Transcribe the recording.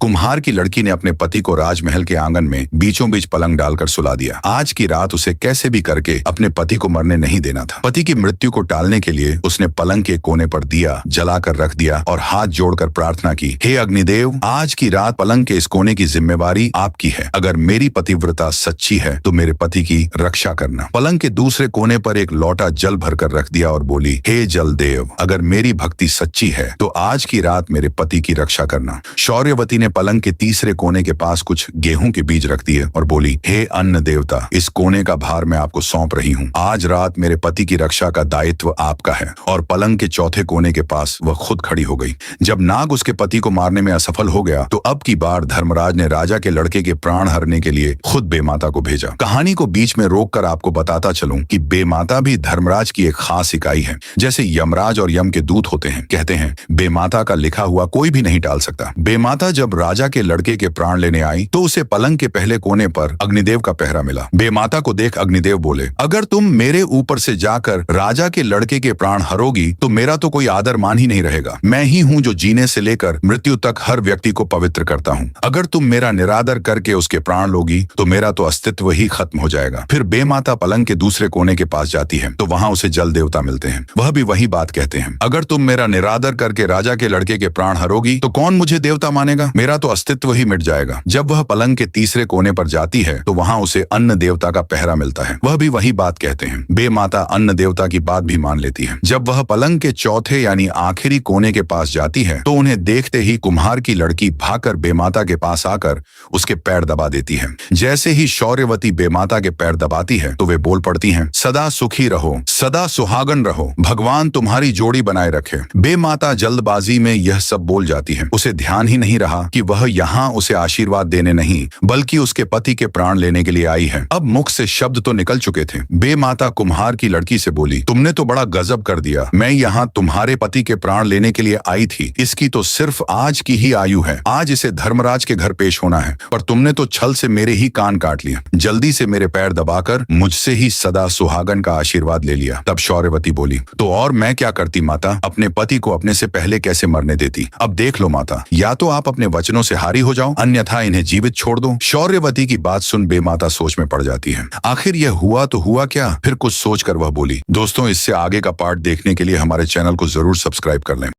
कुम्हार की लड़की ने अपने पति को राजमहल के आंगन में बीचों बीच पलंग डालकर सुला दिया। आज की रात उसे कैसे भी करके अपने पति को मरने नहीं देना था। पति की मृत्यु को टालने के लिए उसने पलंग के कोने पर दिया जलाकर रख दिया और हाथ जोड़कर प्रार्थना की, हे अग्निदेव, आज की रात पलंग के इस कोने की जिम्मेवारी आपकी है। अगर मेरी पतिव्रता सच्ची है तो मेरे पति की रक्षा करना। पलंग के दूसरे कोने पर एक लोटा जल भरकर रख दिया और बोली, हे जल देव, अगर मेरी भक्ति सच्ची है तो आज की रात मेरे पति की रक्षा करना। शौर्यवती ने पलंग के तीसरे कोने के पास कुछ गेहूं के बीज रख दिए और बोली, हे अन्न देवता, इस कोने का भार मैं आपको सौंप रही हूँ। आज रात मेरे पति की रक्षा का दायित्व आपका है। और पलंग के चौथे कोने के पास वह खुद खड़ी हो गई। जब नाग उसके पति को मारने में असफल हो गया तो अब की बार धर्मराज ने राजा के लड़के के प्राण हरने के लिए खुद बेमाता को भेजा। कहानी को बीच में रोककर आपको बताता चलूं कि बेमाता भी धर्मराज की एक खास इकाई है। जैसे यमराज और यम के दूत होते हैं, कहते हैं बेमाता का लिखा हुआ कोई भी नहीं टाल सकता। बेमाता जब राजा के लड़के के प्राण लेने आई तो उसे पलंग के पहले कोने पर अग्निदेव का पहरा मिला। बेमाता को देख अग्निदेव बोले, अगर तुम मेरे ऊपर से जाकर राजा के लड़के के प्राण हरोगी तो मेरा तो कोई आदर मान ही नहीं रहेगा। मैं ही हूँ जो जीने से लेकर मृत्यु तक हर व्यक्ति को पवित्र करता हूँ। अगर तुम मेरा निरादर करके उसके प्राण लोगी तो मेरा तो अस्तित्व ही खत्म हो जाएगा। फिर बेमाता पलंग के दूसरे कोने के पास जाती है तो वहाँ उसे जल देवता मिलते हैं। वह भी वही बात कहते हैं, अगर तुम मेरा निरादर करके राजा के लड़के के प्राण हरोगी तो कौन मुझे देवता मानेगा, मेरा तो अस्तित्व ही मिट जाएगा। जब वह पलंग के तीसरे कोने पर जाती है तो वहाँ उसे अन्न देवता का पहरा मिलता है। वह भी वही बात कहते हैं। बेमाता अन्न देवता की बात भी मान लेती है। जब वह पलंग के चौथे यानी आखिरी कोने के पास जाती है तो उन्हें देखते ही कुम्हार की लड़की भागकर बेमाता के पास आकर उसके पैर दबा देती है। जैसे ही शौर्यवती बेमाता के पैर दबाती है तो वे बोल पड़ती हैं, सदा सुखी रहो, सदा सुहागन रहो, भगवान तुम्हारी जोड़ी बनाए रखे। बेमाता जल्दबाजी में यह सब बोल जाती है। उसे ध्यान ही नहीं रहा कि वह यहाँ उसे आशीर्वाद देने नहीं बल्कि उसके पति के प्राण लेने के लिए आई है। अब मुख से शब्द तो निकल चुके थे। बेमाता कुम्हार की लड़की से बोली, तुमने तो बड़ा गजब कर दिया। मैं यहाँ तुम्हारे पति के प्राण लेने के लिए आई थी। इसकी तो सिर्फ आज की ही आयु है। आज इसे धर्मराज के घर पेश होना है, पर तुमने तो छल से मेरे ही कान काट लिया। जल्दी से मेरे पैर दबाकर मुझसे ही सदा सुहागन का आशीर्वाद ले लिया। तब शौर्यवती बोली, तो और मैं क्या करती माता, अपने पति को अपने से पहले कैसे मरने देती। अब देख लो माता, या तो आप अपने वचनों से हारी हो जाओ, अन्यथा इन्हें जीवित छोड़ दो। शौर्यवती की बात सुन बेमाता सोच में पड़ जाती है। आखिर यह हुआ तो हुआ क्या। फिर कुछ सोचकर वह बोली, दोस्तों इससे आगे का पार्ट देखने के लिए हमारे चैनल को जरूर सब्सक्राइब कर लें।